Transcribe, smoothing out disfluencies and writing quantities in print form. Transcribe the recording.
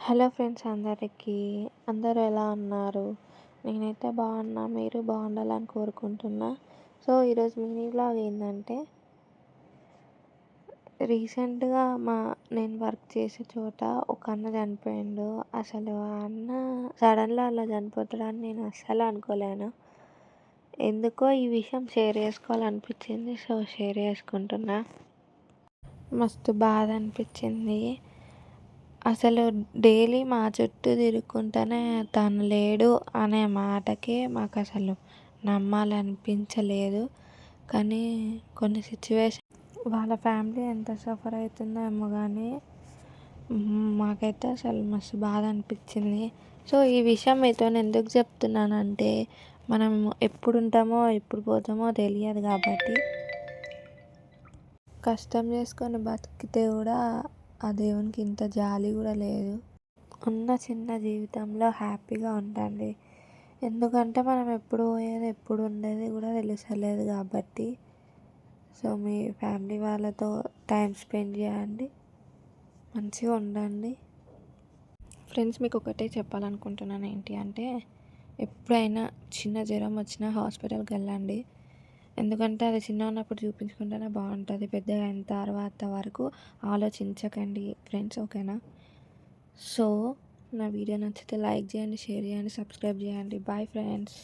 Hello friends అందరికీ. అందరూ ఎలా ఉన్నారు? నేనైతే బాగున్నా. మీరు బాగుండాలని కోరుకుంటున్నా. సో ఈరోజు మినీ వ్లాగ్ ఏంటంటే, రీసెంట్‌గా నేను వర్క్ చేసే చోట ఒక అన్న చనిపోయిండు. అసలు ఆ అన్న సడన్‌గా అలా చనిపోతాడని నేను అస్సలు అనుకోలేను. ఎందుకో ఈ విషయం షేర్ చేసుకోవాలనిపించింది. సో షేర్ చేసుకుంటున్నా. మస్తు బాధ అనిపించింది. అసలు డైలీ మా చుట్టూ తిరుగుకుంటూనే తను లేడు అనే మాటకే మాకు అసలు నమ్మాలనిపించలేదు. కానీ కొన్ని సిచ్యువేషన్ వాళ్ళ ఫ్యామిలీ ఎంత సఫర్ అవుతుందో ఏమో కానీ మాకైతే అసలు మస్తు బాధ అనిపించింది. సో ఈ విషయం మీతో ఎందుకు చెప్తున్నానంటే, మనం ఎప్పుడు ఉంటామో ఎప్పుడు పోతామో తెలియదు కాబట్టి కష్టం చేసుకొని బతికితే కూడా ఆ దేవునికి ఇంత జాలి కూడా లేదు. ఉన్న చిన్న జీవితంలో హ్యాపీగా ఉండండి. ఎందుకంటే మనం ఎప్పుడు పోయేది ఎప్పుడు ఉండేది కూడా తెలుస్తలేదు కాబట్టి. సో మీ ఫ్యామిలీ వాళ్ళతో టైం స్పెండ్ చేయండి, మంచిగా ఉండండి. ఫ్రెండ్స్, మీకు ఒకటే చెప్పాలనుకుంటున్నాను. ఏంటి అంటే, ఎప్పుడైనా చిన్న జ్వరం వచ్చినా హాస్పిటల్కి వెళ్ళండి. ఎందుకంటే అది చిన్నగా ఉన్నప్పుడు చూపించుకుంటేనే బాగుంటుంది. పెద్దగా అయిన తర్వాత వరకు ఆలోచించకండి ఫ్రెండ్స్, ఓకేనా? సో నా వీడియో నచ్చితే లైక్ చేయండి, షేర్ చేయండి, సబ్స్క్రైబ్ చేయండి. Bye friends.